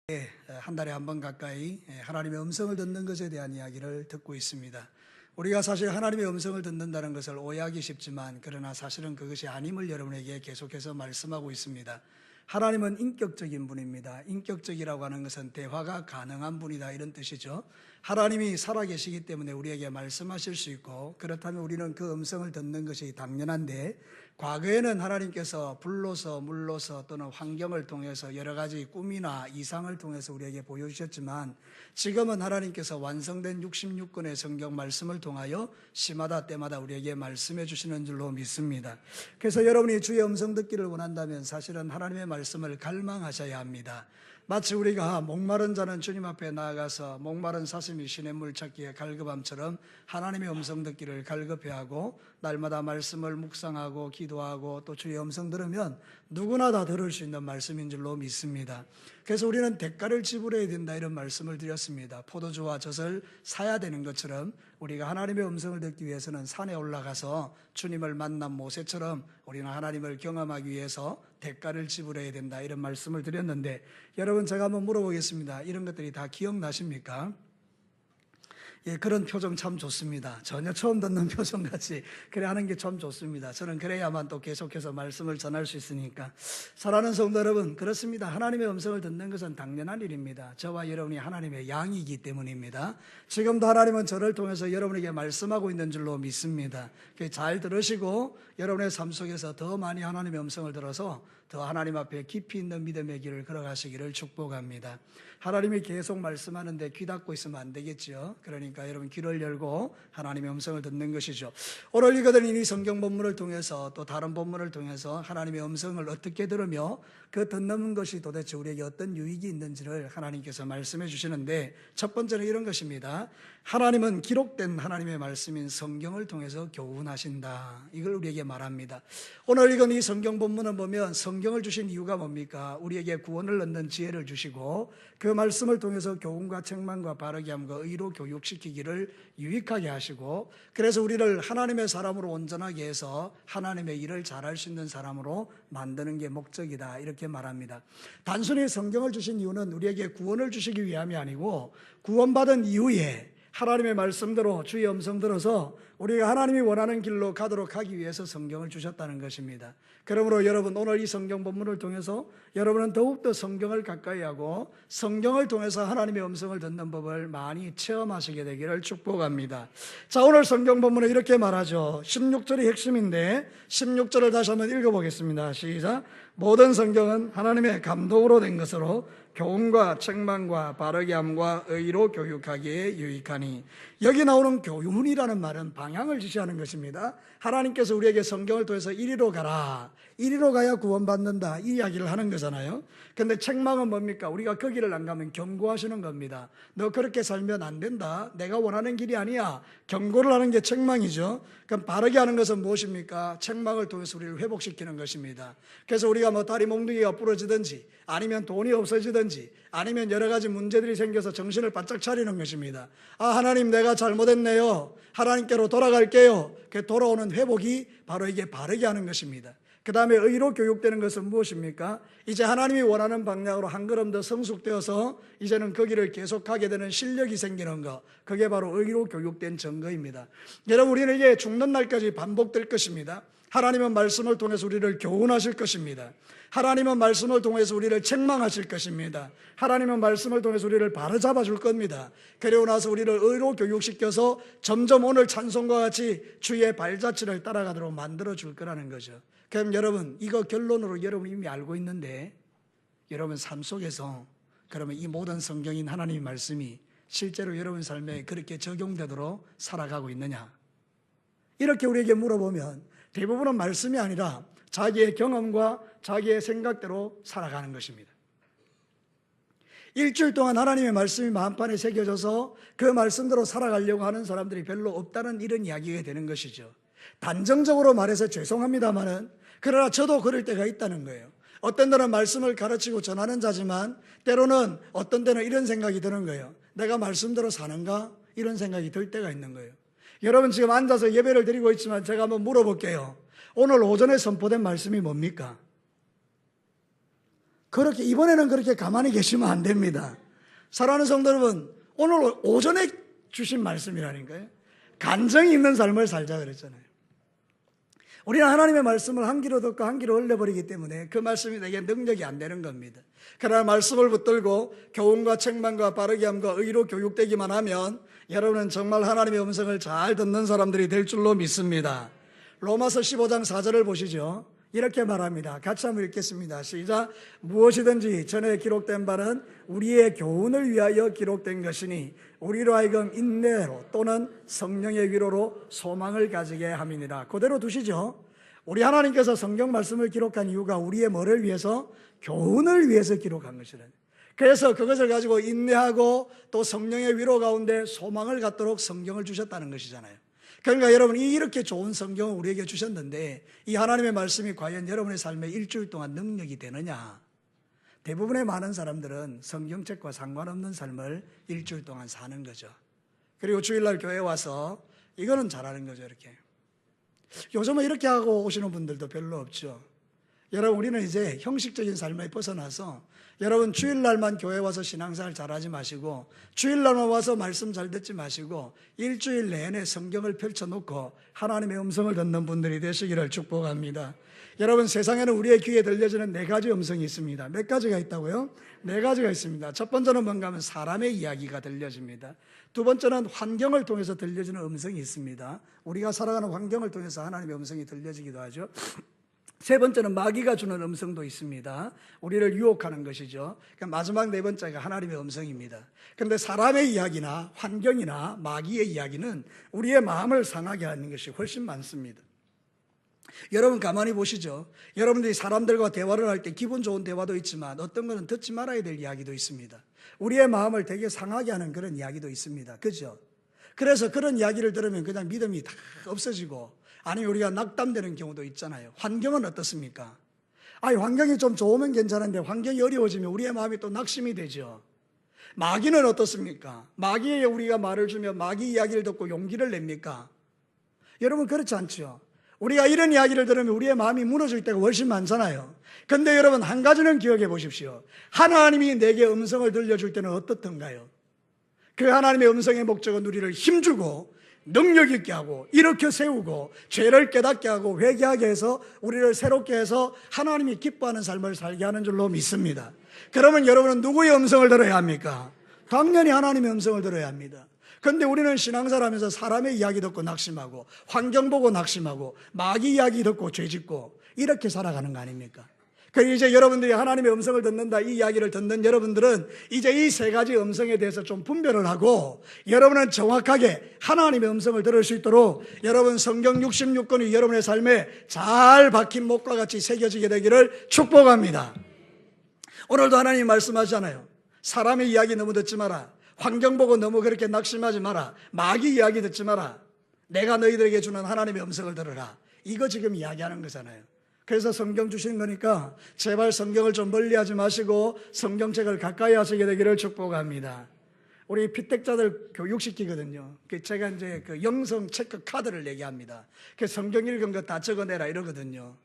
한 달에 한 번 가까이 하나님의 음성을 듣는 것에 대한 이야기를 듣고 있습니다. 우리가 사실 하나님의 음성을 듣는다는 것을 오해하기 쉽지만 그러나 사실은 그것이 아님을 여러분에게 계속해서 말씀하고 있습니다. 하나님은 인격적인 분입니다. 인격적이라고 하는 것은 대화가 가능한 분이다 이런 뜻이죠. 하나님이 살아계시기 때문에 우리에게 말씀하실 수 있고 그렇다면 우리는 그 음성을 듣는 것이 당연한데 과거에는 하나님께서 불로서 물로서 또는 환경을 통해서 여러 가지 꿈이나 이상을 통해서 우리에게 보여주셨지만 지금은 하나님께서 완성된 66권의 성경 말씀을 통하여 시마다 때마다 우리에게 말씀해 주시는 줄로 믿습니다. 그래서 여러분이 주의 음성 듣기를 원한다면 사실은 하나님의 말씀을 갈망하셔야 합니다. 마치 우리가 목마른 자는 주님 앞에 나아가서 목마른 사슴이 시냇물 찾기에 갈급함처럼 하나님의 음성 듣기를 갈급해하고 날마다 말씀을 묵상하고 기도하고 또 주의 음성 들으면 누구나 다 들을 수 있는 말씀인 줄로 믿습니다. 그래서 우리는 대가를 지불해야 된다 이런 말씀을 드렸습니다. 포도주와 젖을 사야 되는 것처럼 우리가 하나님의 음성을 듣기 위해서는 산에 올라가서 주님을 만난 모세처럼 우리는 하나님을 경험하기 위해서 대가를 지불해야 된다 이런 말씀을 드렸는데 여러분 제가 한번 물어보겠습니다. 이런 것들이 다 기억나십니까? 예, 그런 표정 참 좋습니다. 전혀 처음 듣는 표정같이 그래 하는 게 참 좋습니다. 저는 그래야만 또 계속해서 말씀을 전할 수 있으니까. 사랑하는 성도 여러분, 그렇습니다. 하나님의 음성을 듣는 것은 당연한 일입니다. 저와 여러분이 하나님의 양이기 때문입니다. 지금도 하나님은 저를 통해서 여러분에게 말씀하고 있는 줄로 믿습니다. 잘 들으시고 여러분의 삶 속에서 더 많이 하나님의 음성을 들어서 더 하나님 앞에 깊이 있는 믿음의 길을 걸어가시기를 축복합니다. 하나님이 계속 말씀하는데 귀 닫고 있으면 안 되겠죠. 그러니까 여러분 귀를 열고 하나님의 음성을 듣는 것이죠. 오늘 읽어드린 이 성경 본문을 통해서 또 다른 본문을 통해서 하나님의 음성을 어떻게 들으며 그 듣는 것이 도대체 우리에게 어떤 유익이 있는지를 하나님께서 말씀해 주시는데 첫 번째는 이런 것입니다. 하나님은 기록된 하나님의 말씀인 성경을 통해서 교훈하신다. 이걸 우리에게 말합니다. 오늘 읽은 이 성경 본문을 보면 성경을 주신 이유가 뭡니까? 우리에게 구원을 얻는 지혜를 주시고 그 말씀을 통해서 교훈과 책망과 바르게 함과 의로 교육시키기를 유익하게 하시고 그래서 우리를 하나님의 사람으로 온전하게 해서 하나님의 일을 잘할 수 있는 사람으로 만드는 게 목적이다 이렇게 말합니다. 단순히 성경을 주신 이유는 우리에게 구원을 주시기 위함이 아니고 구원받은 이후에 하나님의 말씀대로 주의 음성 들어서 우리가 하나님이 원하는 길로 가도록 하기 위해서 성경을 주셨다는 것입니다. 그러므로 여러분 오늘 이 성경 본문을 통해서 여러분은 더욱더 성경을 가까이 하고 성경을 통해서 하나님의 음성을 듣는 법을 많이 체험하시게 되기를 축복합니다. 자, 오늘 성경 본문은 이렇게 말하죠. 16절이 핵심인데 16절을 다시 한번 읽어보겠습니다. 시작. 모든 성경은 하나님의 감동으로 된 것으로 교훈과 책망과 바르게 함과 의로 교육하기에 유익하니. 여기 나오는 교훈이라는 말은 방향을 지시하는 것입니다. 하나님께서 우리에게 성경을 통해서 이리로 가라, 이리로 가야 구원받는다 이 이야기를 하는 거잖아요. 근데 책망은 뭡니까? 우리가 그 길을 안 가면 경고하시는 겁니다. 너 그렇게 살면 안 된다, 내가 원하는 길이 아니야, 경고를 하는 게 책망이죠. 그럼 바르게 하는 것은 무엇입니까? 책망을 통해서 우리를 회복시키는 것입니다. 그래서 우리가 뭐 다리 몽둥이가 부러지든지 아니면 돈이 없어지든지 아니면 여러 가지 문제들이 생겨서 정신을 바짝 차리는 것입니다. 아, 하나님 내가 잘못했네요, 하나님께로 돌아갈게요. 그 돌아오는 회복이 바로 이게 바르게 하는 것입니다. 그 다음에 의로 교육되는 것은 무엇입니까? 이제 하나님이 원하는 방향으로 한 걸음 더 성숙되어서 이제는 그 길을 계속하게 되는 실력이 생기는 것, 그게 바로 의로 교육된 증거입니다. 여러분, 우리는 이게 죽는 날까지 반복될 것입니다. 하나님은 말씀을 통해서 우리를 교훈하실 것입니다. 하나님은 말씀을 통해서 우리를 책망하실 것입니다. 하나님은 말씀을 통해서 우리를 바로잡아 줄 겁니다. 그리고 나서 우리를 의로 교육시켜서 점점 오늘 찬송과 같이 주의 발자취를 따라가도록 만들어 줄 거라는 거죠. 그럼 여러분, 이거 결론으로 여러분 이미 알고 있는데 여러분 삶 속에서 그러면 이 모든 성경인 하나님의 말씀이 실제로 여러분 삶에 그렇게 적용되도록 살아가고 있느냐? 이렇게 우리에게 물어보면 대부분은 말씀이 아니라 자기의 경험과 자기의 생각대로 살아가는 것입니다. 일주일 동안 하나님의 말씀이 마음판에 새겨져서 그 말씀대로 살아가려고 하는 사람들이 별로 없다는 이런 이야기가 되는 것이죠. 단정적으로 말해서 죄송합니다마는 그러나 저도 그럴 때가 있다는 거예요. 어떤 때는 말씀을 가르치고 전하는 자지만 때로는 어떤 때는 이런 생각이 드는 거예요. 내가 말씀대로 사는가? 이런 생각이 들 때가 있는 거예요. 여러분 지금 앉아서 예배를 드리고 있지만 제가 한번 물어볼게요. 오늘 오전에 선포된 말씀이 뭡니까? 그렇게 이번에는 그렇게 가만히 계시면 안 됩니다. 사랑하는 성도 여러분, 오늘 오전에 주신 말씀이라니까요. 간정이 있는 삶을 살자 그랬잖아요. 우리는 하나님의 말씀을 한 귀로 듣고 한 귀로 흘려버리기 때문에 그 말씀이 내게 능력이 안 되는 겁니다. 그러나 말씀을 붙들고 교훈과 책망과 바르게 함과 의로 교육되기만 하면 여러분은 정말 하나님의 음성을 잘 듣는 사람들이 될 줄로 믿습니다. 로마서 15장 4절을 보시죠. 이렇게 말합니다. 같이 한번 읽겠습니다. 시작. 무엇이든지 전에 기록된 바는 우리의 교훈을 위하여 기록된 것이니 우리로 하여금 인내로 또는 성령의 위로로 소망을 가지게 함이니라. 그대로 두시죠. 우리 하나님께서 성경 말씀을 기록한 이유가 우리의 뭐를 위해서? 교훈을 위해서 기록한 것이라. 그래서 그것을 가지고 인내하고 또 성령의 위로 가운데 소망을 갖도록 성경을 주셨다는 것이잖아요. 그러니까 여러분이 이렇게 좋은 성경을 우리에게 주셨는데 이 하나님의 말씀이 과연 여러분의 삶에 일주일 동안 능력이 되느냐? 대부분의 많은 사람들은 성경책과 상관없는 삶을 일주일 동안 사는 거죠. 그리고 주일날 교회에 와서 이거는 잘하는 거죠. 이렇게 요즘은 이렇게 하고 오시는 분들도 별로 없죠. 여러분, 우리는 이제 형식적인 삶에 벗어나서 여러분 주일날만 교회 와서 신앙생활 잘하지 마시고 주일날만 와서 말씀 잘 듣지 마시고 일주일 내내 성경을 펼쳐놓고 하나님의 음성을 듣는 분들이 되시기를 축복합니다. 여러분, 세상에는 우리의 귀에 들려지는 4가지 음성이 있습니다. 몇 가지가 있다고요? 4가지가 있습니다. 첫 번째는 뭔가 하면 사람의 이야기가 들려집니다. 두 번째는 환경을 통해서 들려지는 음성이 있습니다. 우리가 살아가는 환경을 통해서 하나님의 음성이 들려지기도 하죠. 세 번째는 마귀가 주는 음성도 있습니다. 우리를 유혹하는 것이죠. 그러니까 마지막 4번째가 하나님의 음성입니다. 그런데 사람의 이야기나 환경이나 마귀의 이야기는 우리의 마음을 상하게 하는 것이 훨씬 많습니다. 여러분 가만히 보시죠. 여러분들이 사람들과 대화를 할 때 기분 좋은 대화도 있지만 어떤 것은 듣지 말아야 될 이야기도 있습니다. 우리의 마음을 되게 상하게 하는 그런 이야기도 있습니다. 그죠? 그래서 그런 이야기를 들으면 그냥 믿음이 다 없어지고 아니면 우리가 낙담되는 경우도 있잖아요. 환경은 어떻습니까? 환경이 좀 좋으면 괜찮은데 환경이 어려워지면 우리의 마음이 또 낙심이 되죠. 마귀는 어떻습니까? 마귀에게 우리가 말을 주면 마귀 이야기를 듣고 용기를 냅니까? 여러분 그렇지 않죠. 우리가 이런 이야기를 들으면 우리의 마음이 무너질 때가 훨씬 많잖아요. 그런데 여러분 한 가지는 기억해 보십시오. 하나님이 내게 음성을 들려줄 때는 어떻던가요? 그 하나님의 음성의 목적은 우리를 힘주고 능력 있게 하고 일으켜 세우고 죄를 깨닫게 하고 회개하게 해서 우리를 새롭게 해서 하나님이 기뻐하는 삶을 살게 하는 줄로 믿습니다. 그러면 여러분은 누구의 음성을 들어야 합니까? 당연히 하나님의 음성을 들어야 합니다. 그런데 우리는 신앙생활하면서 사람의 이야기 듣고 낙심하고 환경 보고 낙심하고 마귀 이야기 듣고 죄짓고 이렇게 살아가는 거 아닙니까? 그래서 이제 여러분들이 하나님의 음성을 듣는다 이 이야기를 듣는 여러분들은 이제 이 3가지 음성에 대해서 좀 분별을 하고 여러분은 정확하게 하나님의 음성을 들을 수 있도록 여러분 성경 66권이 여러분의 삶에 잘 박힌 목과 같이 새겨지게 되기를 축복합니다. 오늘도 하나님이 말씀하시잖아요. 사람의 이야기 너무 듣지 마라. 환경 보고 너무 그렇게 낙심하지 마라. 마귀 이야기 듣지 마라. 내가 너희들에게 주는 하나님의 음성을 들으라. 이거 지금 이야기하는 거잖아요. 그래서 성경 주시는 거니까 제발 성경을 좀 멀리하지 마시고 성경책을 가까이 하시게 되기를 축복합니다. 우리 피택자들 교육시키거든요. 제가 이제 그 영성 체크 카드를 얘기합니다. 그 성경 읽은 거 다 적어내라 이러거든요.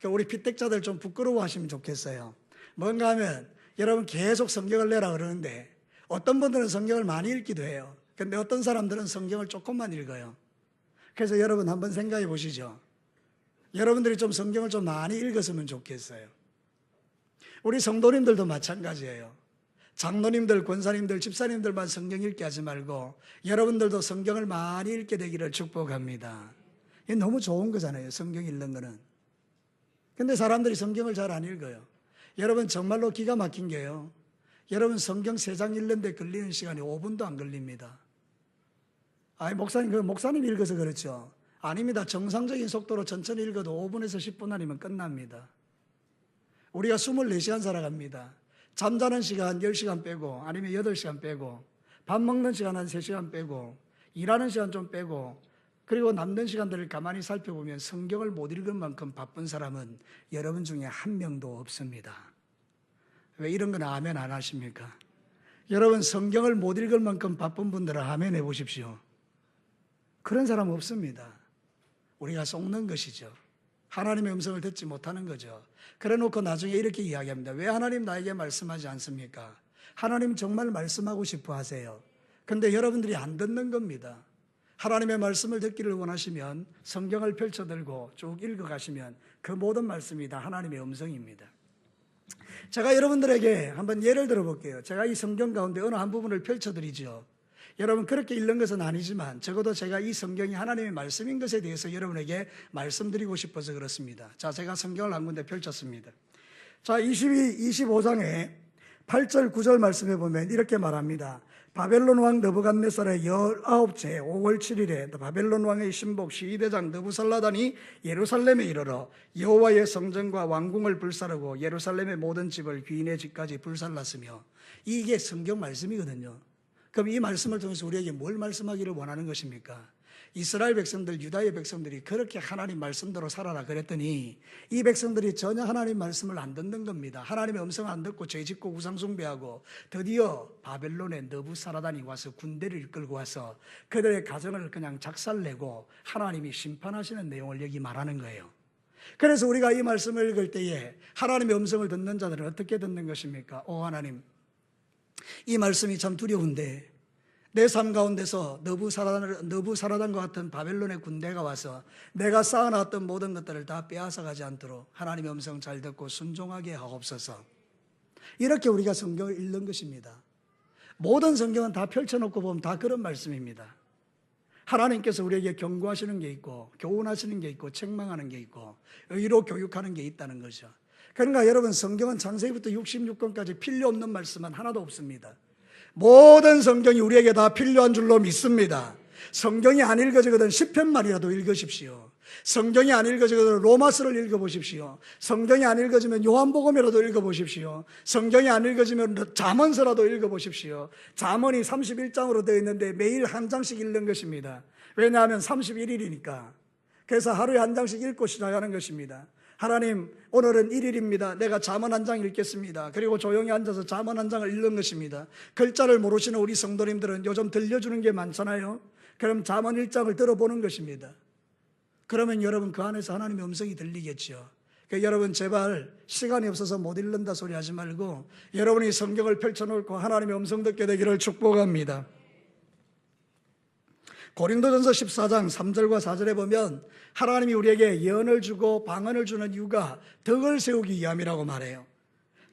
우리 피택자들 좀 부끄러워하시면 좋겠어요. 뭔가 하면 여러분 계속 성경을 내라 그러는데 어떤 분들은 성경을 많이 읽기도 해요. 그런데 어떤 사람들은 성경을 조금만 읽어요. 그래서 여러분 한번 생각해 보시죠. 여러분들이 좀 성경을 좀 많이 읽었으면 좋겠어요. 우리 성도님들도 마찬가지예요. 장로님들, 권사님들, 집사님들만 성경 읽게 하지 말고 여러분들도 성경을 많이 읽게 되기를 축복합니다. 이게 너무 좋은 거잖아요. 성경 읽는 거는. 근데 사람들이 성경을 잘 안 읽어요. 여러분 정말로 기가 막힌 게요. 여러분 성경 3장 읽는데 걸리는 시간이 5분도 안 걸립니다. 목사님 읽어서 그렇죠. 아닙니다. 정상적인 속도로 천천히 읽어도 5분에서 10분 아니면 끝납니다. 우리가 24시간 살아갑니다. 잠자는 시간 10시간 빼고 아니면 8시간 빼고 밥 먹는 시간 한 3시간 빼고 일하는 시간 좀 빼고 그리고 남는 시간들을 가만히 살펴보면 성경을 못 읽을 만큼 바쁜 사람은 여러분 중에 한 명도 없습니다. 왜 이런 건 아멘 안 하십니까? 여러분 성경을 못 읽을 만큼 바쁜 분들은 아멘 해보십시오. 그런 사람 없습니다. 우리가 속는 것이죠. 하나님의 음성을 듣지 못하는 거죠. 그래 놓고 나중에 이렇게 이야기합니다. 왜 하나님 나에게 말씀하지 않습니까? 하나님 정말 말씀하고 싶어 하세요. 근데 여러분들이 안 듣는 겁니다. 하나님의 말씀을 듣기를 원하시면 성경을 펼쳐들고 쭉 읽어가시면 그 모든 말씀이 다 하나님의 음성입니다. 제가 여러분들에게 한번 예를 들어볼게요. 제가 이 성경 가운데 어느 한 부분을 펼쳐드리죠. 여러분 그렇게 읽는 것은 아니지만 적어도 제가 이 성경이 하나님의 말씀인 것에 대해서 여러분에게 말씀드리고 싶어서 그렇습니다. 자, 제가 성경을 한 군데 펼쳤습니다. 자, 25장에 8절 9절 말씀해 보면 이렇게 말합니다. 바벨론 왕 느부갓네살의 19째 5월 7일에 바벨론 왕의 신복 시위대장 느부살라단이 예루살렘에 이르러 여호와의 성전과 왕궁을 불사르고 예루살렘의 모든 집을 귀인의 집까지 불살랐으며, 이게 성경 말씀이거든요. 그럼 이 말씀을 통해서 우리에게 뭘 말씀하기를 원하는 것입니까? 이스라엘 백성들, 유다의 백성들이 그렇게 하나님 말씀대로 살아라 그랬더니 이 백성들이 전혀 하나님 말씀을 안 듣는 겁니다. 하나님의 음성을 안 듣고 죄짓고 우상 숭배하고 드디어 바벨론의 느부사라단이 와서 군대를 이끌고 와서 그들의 가정을 그냥 작살내고 하나님이 심판하시는 내용을 여기 말하는 거예요. 그래서 우리가 이 말씀을 읽을 때에 하나님의 음성을 듣는 자들은 어떻게 듣는 것입니까? 오 하나님, 이 말씀이 참 두려운데 내 삶 가운데서 느부사라단과 같은 바벨론의 군대가 와서 내가 쌓아놨던 모든 것들을 다 빼앗아 가지 않도록 하나님의 음성 잘 듣고 순종하게 하옵소서. 이렇게 우리가 성경을 읽는 것입니다. 모든 성경은 다 펼쳐놓고 보면 다 그런 말씀입니다. 하나님께서 우리에게 경고하시는 게 있고 교훈하시는 게 있고 책망하는 게 있고 의로 교육하는 게 있다는 거죠. 그러니까 여러분, 성경은 창세기부터 66권까지 필요 없는 말씀은 하나도 없습니다. 모든 성경이 우리에게 다 필요한 줄로 믿습니다. 성경이 안 읽어지거든 시편말이라도 읽으십시오. 성경이 안 읽어지거든 로마서를 읽어보십시오. 성경이 안 읽어지면 요한복음이라도 읽어보십시오. 성경이 안 읽어지면 잠언서라도 읽어보십시오. 잠언이 31장으로 되어 있는데 매일 한 장씩 읽는 것입니다. 왜냐하면 31일이니까. 그래서 하루에 한 장씩 읽고 시작하는 것입니다. 하나님, 오늘은 1일입니다. 내가 잠언 한 장 읽겠습니다. 그리고 조용히 앉아서 잠언 한 장을 읽는 것입니다. 글자를 모르시는 우리 성도님들은 요즘 들려주는 게 많잖아요. 그럼 잠언 1장을 들어보는 것입니다. 그러면 여러분 그 안에서 하나님의 음성이 들리겠죠. 그러니까 여러분 제발 시간이 없어서 못 읽는다 소리 하지 말고 여러분이 성경을 펼쳐놓고 하나님의 음성 듣게 되기를 축복합니다. 고린도전서 14장 3절과 4절에 보면 하나님이 우리에게 예언을 주고 방언을 주는 이유가 덕을 세우기 위함이라고 말해요.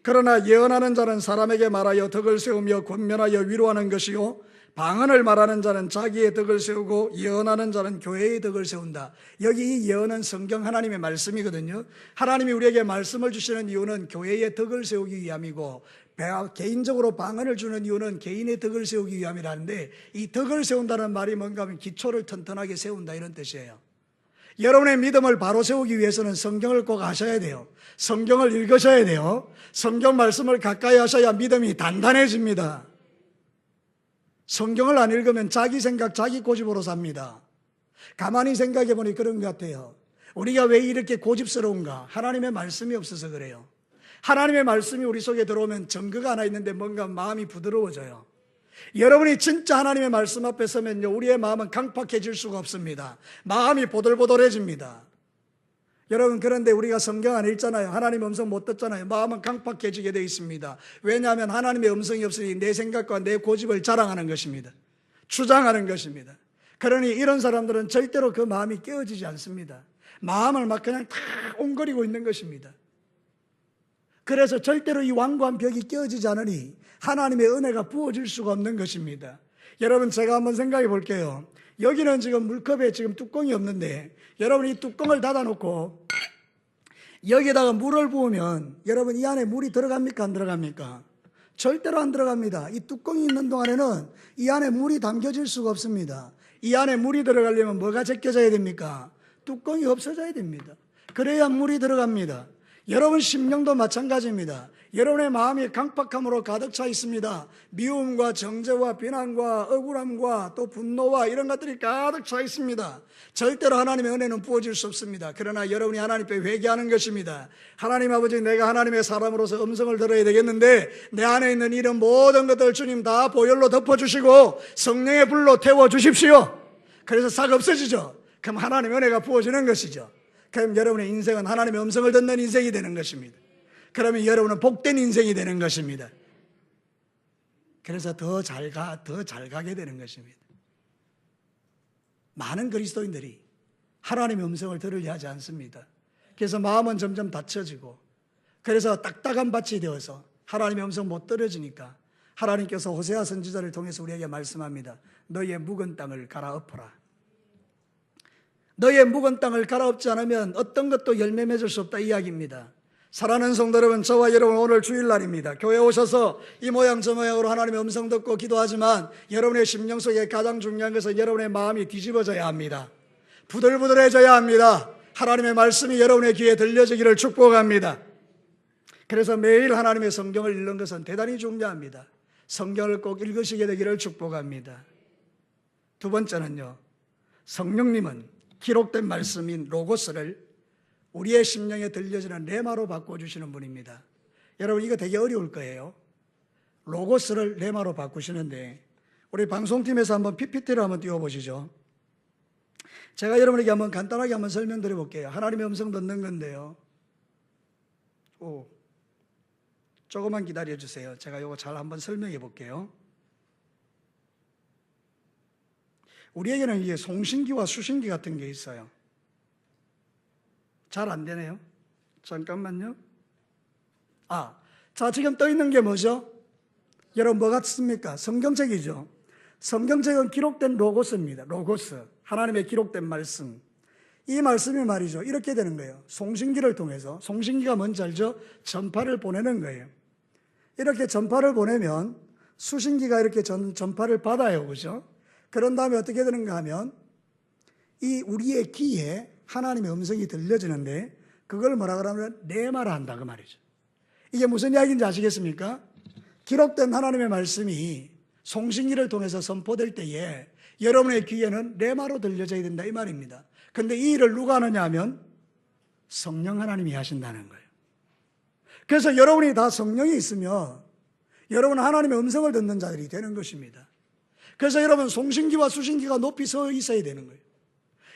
그러나 예언하는 자는 사람에게 말하여 덕을 세우며 권면하여 위로하는 것이요, 방언을 말하는 자는 자기의 덕을 세우고 예언하는 자는 교회의 덕을 세운다. 여기 이 예언은 성경 하나님의 말씀이거든요. 하나님이 우리에게 말씀을 주시는 이유는 교회의 덕을 세우기 위함이고, 개인적으로 방언을 주는 이유는 개인의 덕을 세우기 위함이라는데, 이 덕을 세운다는 말이 뭔가 하면 기초를 튼튼하게 세운다 이런 뜻이에요. 여러분의 믿음을 바로 세우기 위해서는 성경을 꼭 아셔야 돼요. 성경을 읽으셔야 돼요. 성경 말씀을 가까이 하셔야 믿음이 단단해집니다. 성경을 안 읽으면 자기 생각, 자기 고집으로 삽니다. 가만히 생각해 보니 그런 것 같아요. 우리가 왜 이렇게 고집스러운가? 하나님의 말씀이 없어서 그래요. 하나님의 말씀이 우리 속에 들어오면 증거가 하나 있는데 뭔가 마음이 부드러워져요. 여러분이 진짜 하나님의 말씀 앞에 서면요, 우리의 마음은 강팍해질 수가 없습니다. 마음이 보들보들해집니다. 여러분, 그런데 우리가 성경 안 읽잖아요. 하나님의 음성 못 듣잖아요. 마음은 강팍해지게 되어 있습니다. 왜냐하면 하나님의 음성이 없으니 내 생각과 내 고집을 자랑하는 것입니다. 주장하는 것입니다. 그러니 이런 사람들은 절대로 그 마음이 깨어지지 않습니다. 마음을 막 그냥 다 옹거리고 있는 것입니다. 그래서 절대로 이 완고한 벽이 깨어지지 않으니 하나님의 은혜가 부어질 수가 없는 것입니다. 여러분, 제가 한번 생각해 볼게요. 여기는 지금 물컵에 지금 뚜껑이 없는데 여러분 이 뚜껑을 닫아놓고 여기에다가 물을 부으면 여러분 이 안에 물이 들어갑니까 안 들어갑니까? 절대로 안 들어갑니다. 이 뚜껑이 있는 동안에는 이 안에 물이 담겨질 수가 없습니다. 이 안에 물이 들어가려면 뭐가 제껴져야 됩니까? 뚜껑이 없어져야 됩니다. 그래야 물이 들어갑니다. 여러분 심령도 마찬가지입니다. 여러분의 마음이 강팍함으로 가득 차 있습니다. 미움과 정죄와 비난과 억울함과 또 분노와 이런 것들이 가득 차 있습니다. 절대로 하나님의 은혜는 부어질 수 없습니다. 그러나 여러분이 하나님께 회개하는 것입니다. 하나님 아버지, 내가 하나님의 사람으로서 음성을 들어야 되겠는데 내 안에 있는 이런 모든 것들 주님 다 보혈로 덮어주시고 성령의 불로 태워주십시오. 그래서 싹 없어지죠. 그럼 하나님의 은혜가 부어지는 것이죠. 그럼 여러분의 인생은 하나님의 음성을 듣는 인생이 되는 것입니다. 그러면 여러분은 복된 인생이 되는 것입니다. 그래서 더 잘 가게 되는 것입니다. 많은 그리스도인들이 하나님의 음성을 들으려 하지 않습니다. 그래서 마음은 점점 닫혀지고, 그래서 딱딱한 밭이 되어서 하나님의 음성 못 들어지니까 하나님께서 호세아 선지자를 통해서 우리에게 말씀합니다. 너희의 묵은 땅을 갈아엎어라. 너희의 묵은 땅을 갈아엎지 않으면 어떤 것도 열매 맺을 수 없다, 이야기입니다. 사랑하는 성도 여러분, 저와 여러분, 오늘 주일날입니다. 교회 오셔서 이 모양 저 모양으로 하나님의 음성 듣고 기도하지만 여러분의 심령 속에 가장 중요한 것은 여러분의 마음이 뒤집어져야 합니다. 부들부들해져야 합니다. 하나님의 말씀이 여러분의 귀에 들려지기를 축복합니다. 그래서 매일 하나님의 성경을 읽는 것은 대단히 중요합니다. 성경을 꼭 읽으시게 되기를 축복합니다. 두 번째는요, 성령님은 기록된 말씀인 로고스를 우리의 심령에 들려지는 레마로 바꿔주시는 분입니다. 여러분, 이거 되게 어려울 거예요. 로고스를 레마로 바꾸시는데, 우리 방송팀에서 한번 PPT를 한번 띄워보시죠. 제가 여러분에게 한번 간단하게 한번 설명드려 볼게요. 하나님의 음성 듣는 건데요. 조금만 기다려 주세요. 제가 이거 잘 한번 설명해 볼게요. 우리에게는 이게 송신기와 수신기 같은 게 있어요. 잘 안 되네요. 잠깐만요. 자, 지금 떠 있는 게 뭐죠? 여러분, 뭐 같습니까? 성경책이죠. 성경책은 기록된 로고스입니다. 로고스. 하나님의 기록된 말씀. 이 말씀이 말이죠, 이렇게 되는 거예요. 송신기를 통해서. 송신기가 뭔지 알죠? 전파를 보내는 거예요. 이렇게 전파를 보내면 수신기가 이렇게 전파를 받아요. 그죠? 그런 다음에 어떻게 되는가 하면 이 우리의 귀에 하나님의 음성이 들려지는데, 그걸 뭐라 그러면 레마라 한다, 그 말이죠. 이게 무슨 이야기인지 아시겠습니까? 기록된 하나님의 말씀이 송신기를 통해서 선포될 때에 여러분의 귀에는 레마로 들려져야 된다, 이 말입니다. 근데 이 일을 누가 하느냐 하면 성령 하나님이 하신다는 거예요. 그래서 여러분이 다 성령이 있으면 여러분은 하나님의 음성을 듣는 자들이 되는 것입니다. 그래서 여러분, 송신기와 수신기가 높이 서 있어야 되는 거예요.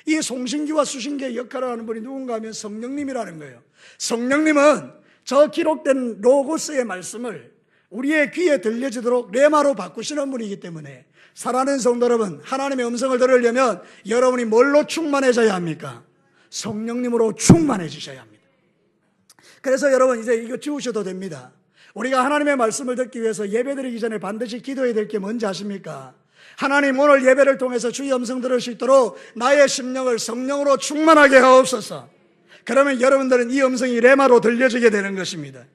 이 송신기와 수신기의 역할을 하는 분이 누군가 하면 성령님이라는 거예요. 성령님은 저 기록된 로고스의 말씀을 우리의 귀에 들려지도록 레마로 바꾸시는 분이기 때문에, 사랑하는 성도 여러분, 하나님의 음성을 들으려면 여러분이 뭘로 충만해져야 합니까? 성령님으로 충만해지셔야 합니다. 그래서 여러분, 이제 이거 지우셔도 됩니다. 우리가 하나님의 말씀을 듣기 위해서 예배드리기 전에 반드시 기도해야 될 게 뭔지 아십니까? 하나님, 오늘 예배를 통해서 주의 음성 들을 수 있도록 나의 심령을 성령으로 충만하게 하옵소서. 그러면 여러분들은 이 음성이 레마로 들려지게 되는 것입니다.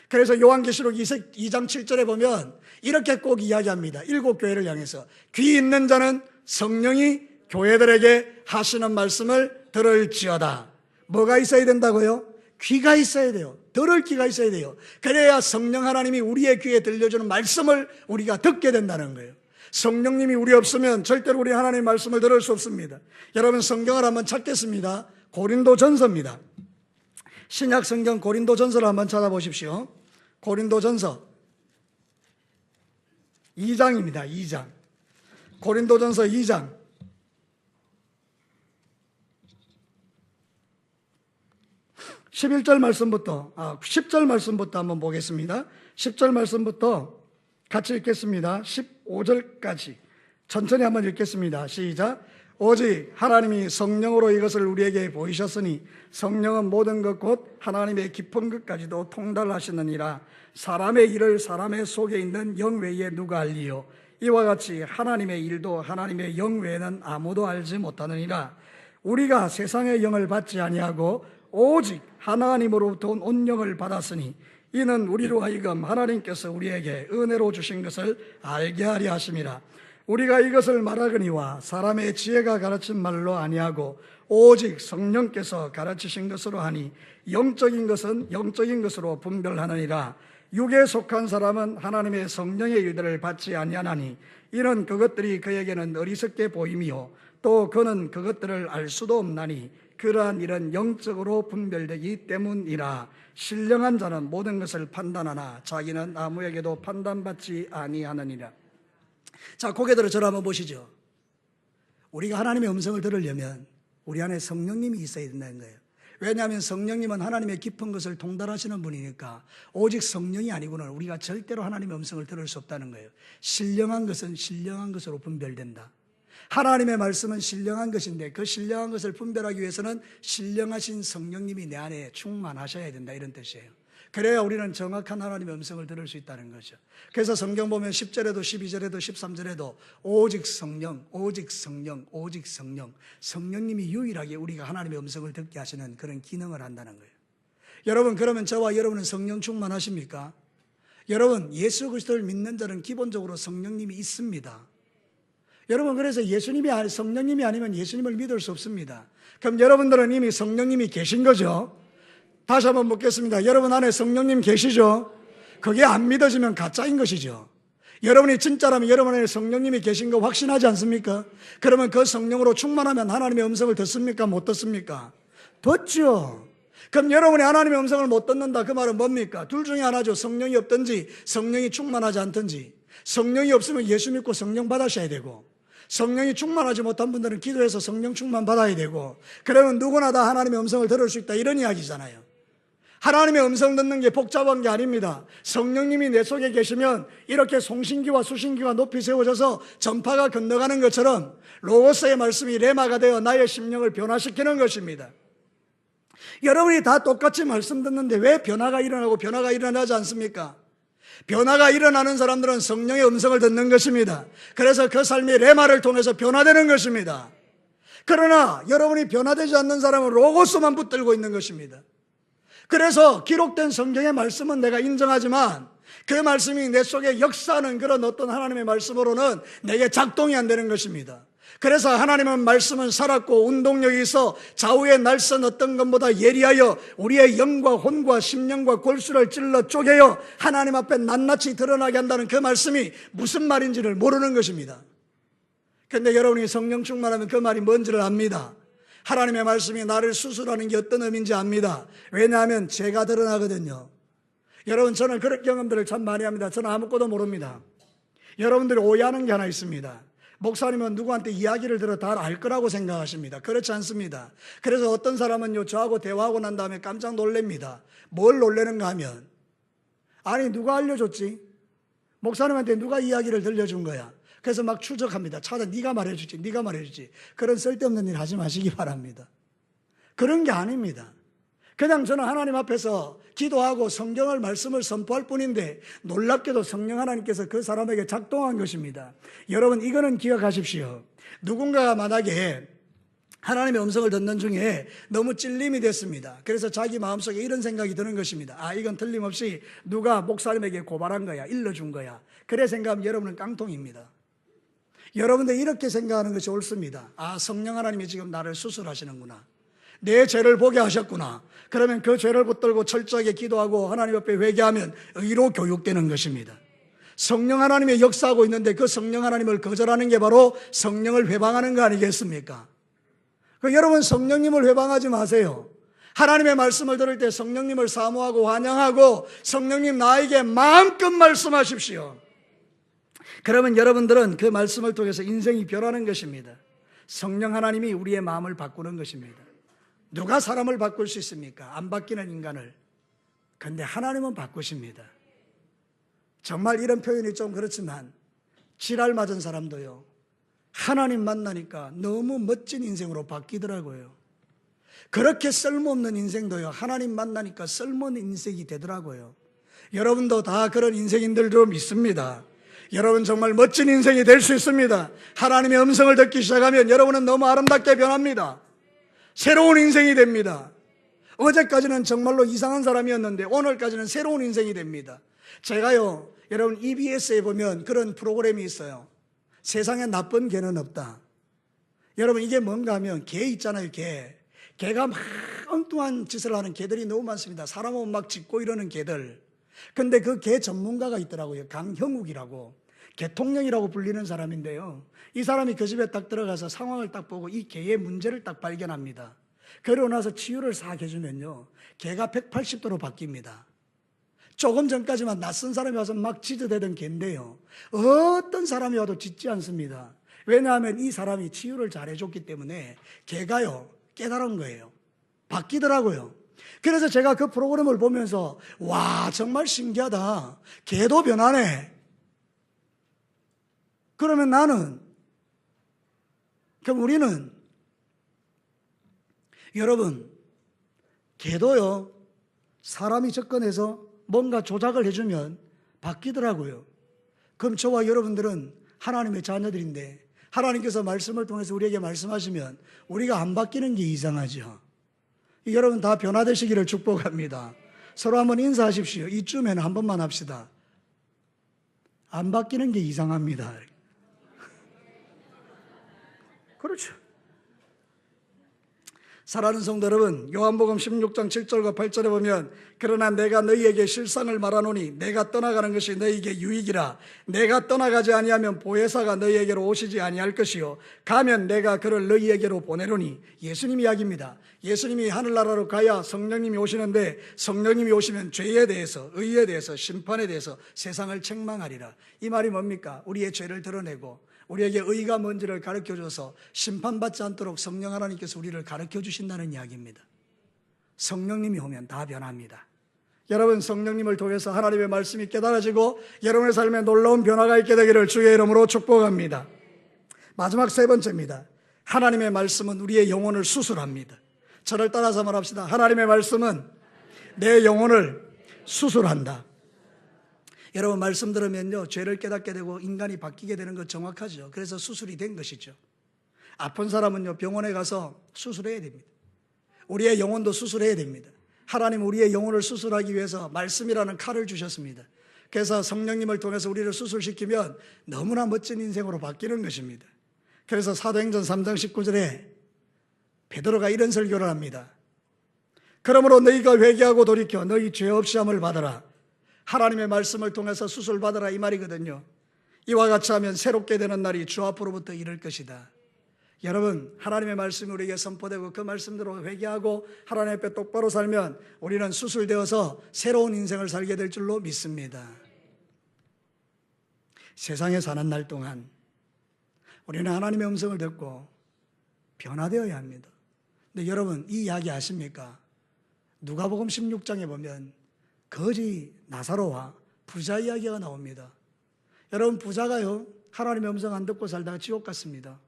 그래서 요한계시록 2장 7절에 보면 이렇게 꼭 이야기합니다. 7교회를 향해서 귀 있는 자는 성령이 교회들에게 하시는 말씀을 들을지어다. 뭐가 있어야 된다고요? 귀가 있어야 돼요. 들을 귀가 있어야 돼요. 그래야 성령 하나님이 우리의 귀에 들려주는 말씀을 우리가 듣게 된다는 거예요. 성령님이 우리 없으면 절대로 우리 하나님의 말씀을 들을 수 없습니다. 여러분, 성경을 한번 찾겠습니다. 고린도전서입니다. 신약 성경 고린도전서를 한번 찾아보십시오. 고린도전서 2장입니다. 2장. 고린도전서 2장. 10절 말씀부터 한번 보겠습니다. 10절 말씀부터 같이 읽겠습니다. 15절까지 천천히 한번 읽겠습니다. 시작. 오직 하나님이 성령으로 이것을 우리에게 보이셨으니 성령은 모든 것 곧 하나님의 깊은 것까지도 통달하시느니라. 사람의 일을 사람의 속에 있는 영 외에 누가 알리요? 이와 같이 하나님의 일도 하나님의 영 외에는 아무도 알지 못하느니라. 우리가 세상의 영을 받지 아니하고 오직 하나님으로부터 온 영을 받았으니 이는 우리로 하여금 하나님께서 우리에게 은혜로 주신 것을 알게 하려 하심이라. 우리가 이것을 말하거니와 사람의 지혜가 가르친 말로 아니하고 오직 성령께서 가르치신 것으로 하니 영적인 것은 영적인 것으로 분별하느니라. 육에 속한 사람은 하나님의 성령의 일들을 받지 아니하나니 이는 그것들이 그에게는 어리석게 보임이요 또 그는 그것들을 알 수도 없나니 그러한 일은 영적으로 분별되기 때문이라. 신령한 자는 모든 것을 판단하나 자기는 아무에게도 판단받지 아니하느니라. 자, 고개들을 저를 한번 보시죠. 우리가 하나님의 음성을 들으려면 우리 안에 성령님이 있어야 된다는 거예요. 왜냐하면 성령님은 하나님의 깊은 것을 통달하시는 분이니까 오직 성령이 아니고는 우리가 절대로 하나님의 음성을 들을 수 없다는 거예요. 신령한 것은 신령한 것으로 분별된다. 하나님의 말씀은 신령한 것인데 그 신령한 것을 분별하기 위해서는 신령하신 성령님이 내 안에 충만하셔야 된다, 이런 뜻이에요. 그래야 우리는 정확한 하나님의 음성을 들을 수 있다는 거죠. 그래서 성경 보면 10절에도 12절에도 13절에도 오직 성령, 오직 성령, 오직 성령, 성령님이 유일하게 우리가 하나님의 음성을 듣게 하시는 그런 기능을 한다는 거예요. 여러분, 그러면 저와 여러분은 성령 충만하십니까? 여러분, 예수 그리스도를 믿는 자는 기본적으로 성령님이 있습니다. 여러분, 그래서 성령님이 아니면 예수님을 믿을 수 없습니다. 그럼 여러분들은 이미 성령님이 계신 거죠? 다시 한번 묻겠습니다. 여러분 안에 성령님 계시죠? 그게 안 믿어지면 가짜인 것이죠. 여러분이 진짜라면 여러분 안에 성령님이 계신 거 확신하지 않습니까? 그러면 그 성령으로 충만하면 하나님의 음성을 듣습니까? 못 듣습니까? 듣죠. 그럼 여러분이 하나님의 음성을 못 듣는다, 그 말은 뭡니까? 둘 중에 하나죠. 성령이 없든지 성령이 충만하지 않든지. 성령이 없으면 예수 믿고 성령 받으셔야 되고, 성령이 충만하지 못한 분들은 기도해서 성령 충만 받아야 되고, 그러면 누구나 다 하나님의 음성을 들을 수 있다, 이런 이야기잖아요. 하나님의 음성 듣는 게 복잡한 게 아닙니다. 성령님이 내 속에 계시면 이렇게 송신기와 수신기가 높이 세워져서 전파가 건너가는 것처럼 로고스의 말씀이 레마가 되어 나의 심령을 변화시키는 것입니다. 여러분이 다 똑같이 말씀 듣는데 왜 변화가 일어나고 변화가 일어나지 않습니까? 변화가 일어나는 사람들은 성령의 음성을 듣는 것입니다. 그래서 그 삶이 레마를 통해서 변화되는 것입니다. 그러나 여러분이 변화되지 않는 사람은 로고스만 붙들고 있는 것입니다. 그래서 기록된 성경의 말씀은 내가 인정하지만 그 말씀이 내 속에 역사하는 그런 어떤 하나님의 말씀으로는 내게 작동이 안 되는 것입니다. 그래서 하나님의 말씀은 살았고 운동력이 있어 좌우의 날선 어떤 것보다 예리하여 우리의 영과 혼과 심령과 골수를 찔러 쪼개어 하나님 앞에 낱낱이 드러나게 한다는 그 말씀이 무슨 말인지를 모르는 것입니다. 그런데 여러분이 성령 충만하면 그 말이 뭔지를 압니다. 하나님의 말씀이 나를 수술하는 게 어떤 의미인지 압니다. 왜냐하면 죄가 드러나거든요. 여러분, 저는 그런 경험들을 참 많이 합니다. 저는 아무것도 모릅니다. 여러분들이 오해하는 게 하나 있습니다. 목사님은 누구한테 이야기를 들어 다 알 거라고 생각하십니다. 그렇지 않습니다. 그래서 어떤 사람은요, 저하고 대화하고 난 다음에 깜짝 놀랍니다. 뭘 놀라는가 하면, 아니 누가 알려줬지? 목사님한테 누가 이야기를 들려준 거야? 그래서 막 추적합니다. 찾아, 네가 말해주지, 네가 말해주지. 그런 쓸데없는 일 하지 마시기 바랍니다. 그런 게 아닙니다. 그냥 저는 하나님 앞에서 기도하고 성경을 말씀을 선포할 뿐인데 놀랍게도 성령 하나님께서 그 사람에게 작동한 것입니다. 여러분, 이거는 기억하십시오. 누군가가 만약에 하나님의 음성을 듣는 중에 너무 찔림이 됐습니다. 그래서 자기 마음속에 이런 생각이 드는 것입니다. 아, 이건 틀림없이 누가 목사님에게 고발한 거야, 일러준 거야. 그래 생각하면 여러분은 깡통입니다. 여러분들 이렇게 생각하는 것이 옳습니다. 아, 성령 하나님이 지금 나를 수술하시는구나, 내 죄를 보게 하셨구나. 그러면 그 죄를 붙들고 철저하게 기도하고 하나님 앞에 회개하면 의로 교육되는 것입니다. 성령 하나님이 역사하고 있는데 그 성령 하나님을 거절하는 게 바로 성령을 회방하는 거 아니겠습니까? 여러분, 성령님을 회방하지 마세요. 하나님의 말씀을 들을 때 성령님을 사모하고 환영하고 성령님 나에게 마음껏 말씀하십시오. 그러면 여러분들은 그 말씀을 통해서 인생이 변하는 것입니다. 성령 하나님이 우리의 마음을 바꾸는 것입니다. 누가 사람을 바꿀 수 있습니까? 안 바뀌는 인간을. 그런데 하나님은 바꾸십니다. 정말 이런 표현이 좀 그렇지만 지랄 맞은 사람도요, 하나님 만나니까 너무 멋진 인생으로 바뀌더라고요. 그렇게 쓸모없는 인생도요, 하나님 만나니까 쓸모없는 인생이 되더라고요. 여러분도 다 그런 인생인들 좀 있습니다. 여러분 정말 멋진 인생이 될 수 있습니다. 하나님의 음성을 듣기 시작하면 여러분은 너무 아름답게 변합니다. 새로운 인생이 됩니다. 어제까지는 정말로 이상한 사람이었는데 오늘까지는 새로운 인생이 됩니다. 제가요, 여러분 EBS에 보면 그런 프로그램이 있어요. 세상에 나쁜 개는 없다. 여러분, 이게 뭔가 하면 개 있잖아요. 개가 막 엉뚱한 짓을 하는 개들이 너무 많습니다. 사람은 막 짖고 이러는 개들. 근데 그 개 전문가가 있더라고요. 강형욱이라고, 개통령이라고 불리는 사람인데요, 이 사람이 그 집에 딱 들어가서 상황을 딱 보고 이 개의 문제를 딱 발견합니다. 그러고 나서 치유를 싹 해주면요, 개가 180도로 바뀝니다. 조금 전까지만 낯선 사람이 와서 막 짖어대던 개인데요, 어떤 사람이 와도 짖지 않습니다. 왜냐하면 이 사람이 치유를 잘 해줬기 때문에 개가요 깨달은 거예요. 바뀌더라고요. 그래서 제가 그 프로그램을 보면서 와, 정말 신기하다. 개도 변하네. 그러면 그럼 우리는, 여러분, 개도요, 사람이 접근해서 뭔가 조작을 해주면 바뀌더라고요. 그럼 저와 여러분들은 하나님의 자녀들인데 하나님께서 말씀을 통해서 우리에게 말씀하시면 우리가 안 바뀌는 게 이상하죠. 여러분 다 변화되시기를 축복합니다. 서로 한번 인사하십시오. 이쯤에는 한 번만 합시다. 안 바뀌는 게 이상합니다. 그렇죠. 사랑하는 성도 여러분, 요한복음 16장 7절과 8절에 보면 그러나 내가 너희에게 실상을 말하노니 내가 떠나가는 것이 너희에게 유익이라. 내가 떠나가지 아니하면 보혜사가 너희에게로 오시지 아니할 것이요 가면 내가 그를 너희에게로 보내노니. 예수님 이야기입니다. 예수님이 하늘나라로 가야 성령님이 오시는데 성령님이 오시면 죄에 대해서, 의에 대해서, 심판에 대해서 세상을 책망하리라. 이 말이 뭡니까? 우리의 죄를 드러내고 우리에게 의가 뭔지를 가르쳐줘서 심판받지 않도록 성령 하나님께서 우리를 가르쳐주신다는 이야기입니다. 성령님이 오면 다 변합니다. 여러분, 성령님을 통해서 하나님의 말씀이 깨달아지고 여러분의 삶에 놀라운 변화가 있게 되기를 주의 이름으로 축복합니다. 마지막 세 번째입니다. 하나님의 말씀은 우리의 영혼을 수술합니다. 저를 따라서 말합시다. 하나님의 말씀은 내 영혼을 수술한다. 여러분, 말씀 들으면요, 죄를 깨닫게 되고 인간이 바뀌게 되는 것 정확하죠. 그래서 수술이 된 것이죠. 아픈 사람은요, 병원에 가서 수술해야 됩니다. 우리의 영혼도 수술해야 됩니다. 하나님 우리의 영혼을 수술하기 위해서 말씀이라는 칼을 주셨습니다. 그래서 성령님을 통해서 우리를 수술시키면 너무나 멋진 인생으로 바뀌는 것입니다. 그래서 사도행전 3장 19절에 베드로가 이런 설교를 합니다. 그러므로 너희가 회개하고 돌이켜 너희 죄 없이 함을 받아라. 하나님의 말씀을 통해서 수술받아라, 이 말이거든요. 이와 같이 하면 새롭게 되는 날이 주 앞으로부터 이를 것이다. 여러분, 하나님의 말씀이 우리에게 선포되고 그 말씀대로 회개하고 하나님 앞에 똑바로 살면 우리는 수술되어서 새로운 인생을 살게 될 줄로 믿습니다. 세상에 사는 날 동안 우리는 하나님의 음성을 듣고 변화되어야 합니다. 근데 여러분, 이 이야기 아십니까? 누가복음 16장에 보면 거지 나사로와 부자 이야기가 나옵니다. 여러분, 부자가요, 하나님의 음성 안 듣고 살다가 지옥 갔습니다.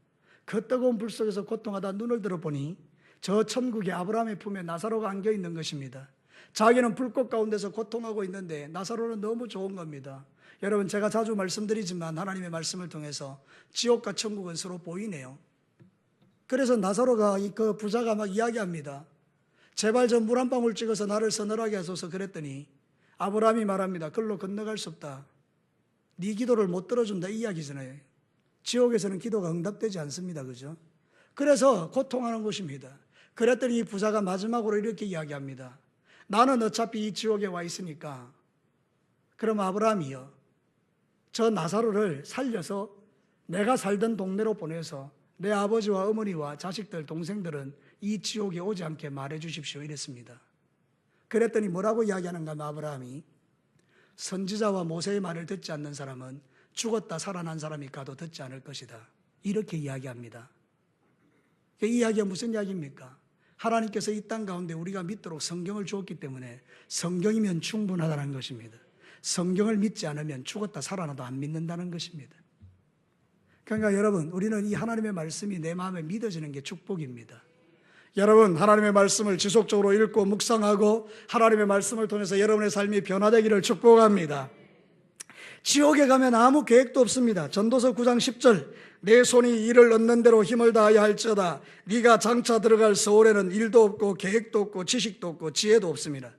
그 뜨거운 불 속에서 고통하다 눈을 들어보니 저 천국의 아브라함의 품에 나사로가 안겨 있는 것입니다. 자기는 불꽃 가운데서 고통하고 있는데 나사로는 너무 좋은 겁니다. 여러분, 제가 자주 말씀드리지만 하나님의 말씀을 통해서 지옥과 천국은 서로 보이네요. 그래서 나사로가 그 부자가 막 이야기합니다. 제발 저 물 한 방울 찍어서 나를 서늘하게 하소서. 그랬더니 아브라함이 말합니다. 글로 건너갈 수 없다. 네 기도를 못 들어준다, 이 이야기잖아요. 지옥에서는 기도가 응답되지 않습니다. 그죠? 그래서 고통하는 것입니다. 그랬더니 이 부자가 마지막으로 이렇게 이야기합니다. 나는 어차피 이 지옥에 와 있으니까 그럼 아브라함이요, 저 나사로를 살려서 내가 살던 동네로 보내서 내 아버지와 어머니와 자식들, 동생들은 이 지옥에 오지 않게 말해 주십시오. 이랬습니다. 그랬더니 뭐라고 이야기하는가 하면 아브라함이 선지자와 모세의 말을 듣지 않는 사람은 죽었다 살아난 사람이 가도 듣지 않을 것이다. 이렇게 이야기합니다. 이 이야기가 무슨 이야기입니까? 하나님께서 이 땅 가운데 우리가 믿도록 성경을 주었기 때문에 성경이면 충분하다는 것입니다. 성경을 믿지 않으면 죽었다 살아나도 안 믿는다는 것입니다. 그러니까 여러분, 우리는 이 하나님의 말씀이 내 마음에 믿어지는 게 축복입니다. 여러분, 하나님의 말씀을 지속적으로 읽고 묵상하고 하나님의 말씀을 통해서 여러분의 삶이 변화되기를 축복합니다. 지옥에 가면 아무 계획도 없습니다. 전도서 9장 10절, 내 손이 일을 얻는 대로 힘을 다하여 할지어다. 네가 장차 들어갈 서울에는 일도 없고 계획도 없고 지식도 없고 지혜도 없습니다.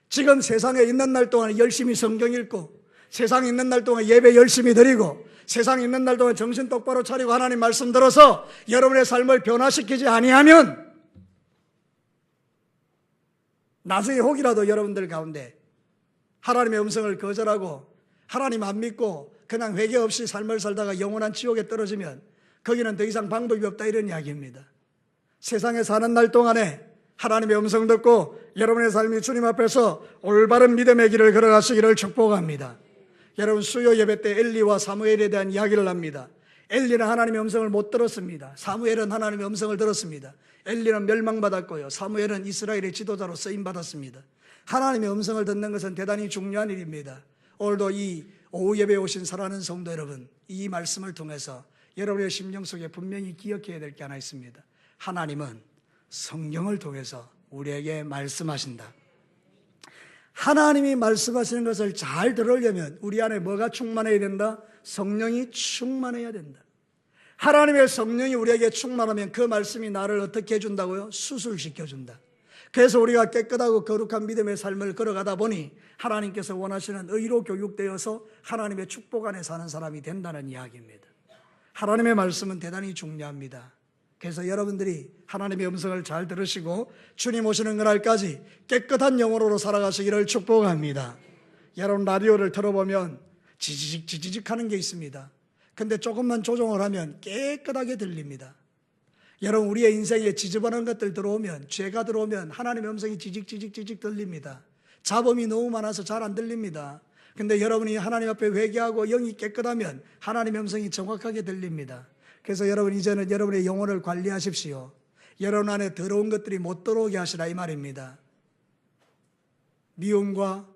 지금 세상에 있는 날 동안 열심히 성경 읽고, 세상에 있는 날 동안 예배 열심히 드리고, 세상에 있는 날 동안 정신 똑바로 차리고 하나님 말씀 들어서 여러분의 삶을 변화시키지 아니하면 나중에 혹이라도 여러분들 가운데 하나님의 음성을 거절하고 하나님 안 믿고 그냥 회개 없이 삶을 살다가 영원한 지옥에 떨어지면 거기는 더 이상 방법이 없다, 이런 이야기입니다. 세상에 사는 날 동안에 하나님의 음성 듣고 여러분의 삶이 주님 앞에서 올바른 믿음의 길을 걸어가시기를 축복합니다. 여러분, 수요 예배 때 엘리와 사무엘에 대한 이야기를 합니다. 엘리는 하나님의 음성을 못 들었습니다. 사무엘은 하나님의 음성을 들었습니다. 엘리는 멸망받았고요. 사무엘은 이스라엘의 지도자로 쓰임받았습니다. 하나님의 음성을 듣는 것은 대단히 중요한 일입니다. 오늘도 이 오후 예배에 오신 사랑하는 성도 여러분, 이 말씀을 통해서 여러분의 심령 속에 분명히 기억해야 될 게 하나 있습니다. 하나님은 성령을 통해서 우리에게 말씀하신다. 하나님이 말씀하시는 것을 잘 들으려면 우리 안에 뭐가 충만해야 된다? 성령이 충만해야 된다. 하나님의 성령이 우리에게 충만하면 그 말씀이 나를 어떻게 해준다고요? 수술시켜준다. 그래서 우리가 깨끗하고 거룩한 믿음의 삶을 걸어가다 보니 하나님께서 원하시는 의로 교육되어서 하나님의 축복 안에 사는 사람이 된다는 이야기입니다. 하나님의 말씀은 대단히 중요합니다. 그래서 여러분들이 하나님의 음성을 잘 들으시고 주님 오시는 그날까지 깨끗한 영혼으로 살아가시기를 축복합니다. 여러분 라디오를 들어보면 지지직 하는 게 있습니다. 근데 조금만 조정을 하면 깨끗하게 들립니다. 여러분 우리의 인생에 지저분한 것들 들어오면, 죄가 들어오면 하나님의 음성이 지직 들립니다. 잡음이 너무 많아서 잘 안 들립니다. 근데 여러분이 하나님 앞에 회개하고 영이 깨끗하면 하나님의 음성이 정확하게 들립니다. 그래서 여러분 이제는 여러분의 영혼을 관리하십시오. 여러분 안에 더러운 것들이 못 들어오게 하시라 이 말입니다. 미움과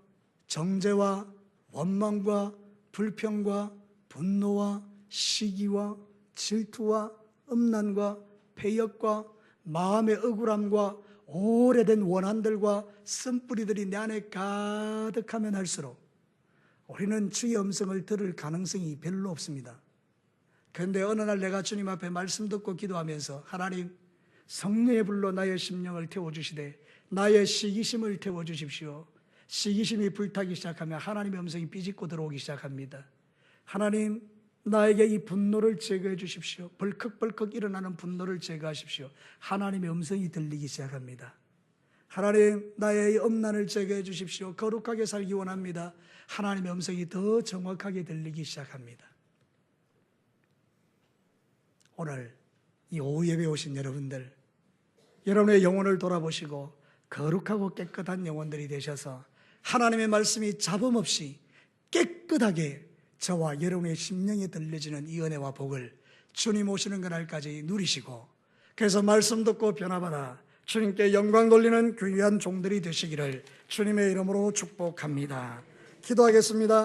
정죄와 원망과 불평과 분노와 시기와 질투와 음란과 패역과 마음의 억울함과 오래된 원한들과 쓴뿌리들이 내 안에 가득하면 할수록 우리는 주의 음성을 들을 가능성이 별로 없습니다. 그런데 어느 날 내가 주님 앞에 말씀 듣고 기도하면서 하나님 성령의 불로 나의 심령을 태워주시되 나의 시기심을 태워주십시오. 시기심이 불타기 시작하면 하나님의 음성이 삐짓고 들어오기 시작합니다. 하나님 나에게 이 분노를 제거해 주십시오. 벌컥벌컥 일어나는 분노를 제거하십시오. 하나님의 음성이 들리기 시작합니다. 하나님 나의 음란을 제거해 주십시오. 거룩하게 살기 원합니다. 하나님의 음성이 더 정확하게 들리기 시작합니다. 오늘 이 오후 예배에 오신 여러분들, 여러분의 영혼을 돌아보시고 거룩하고 깨끗한 영혼들이 되셔서 하나님의 말씀이 잡음 없이 깨끗하게 저와 여러분의 심령에 들려지는 이 은혜와 복을 주님 오시는 그날까지 누리시고, 그래서 말씀 듣고 변화받아 주님께 영광 돌리는 귀한 종들이 되시기를 주님의 이름으로 축복합니다. 기도하겠습니다.